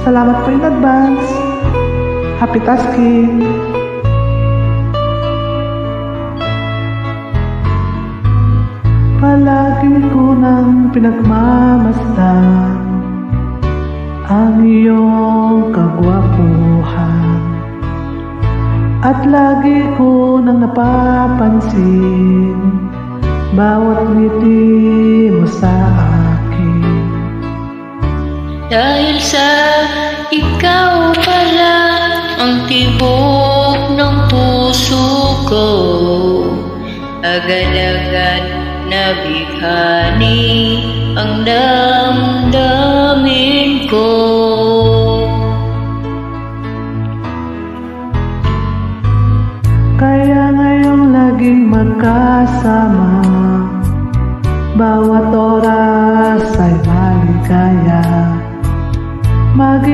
Salamat po in advance. Happy tasking. Palagi ko nang pinagmamasdan ang iyong kagwapuhan, at lagi ko nang napapansin bawat ngiti mo sa akin. Dahil sa ikaw pala ang tibok ng puso ko, agad-agad nabighani ang damdamin ko.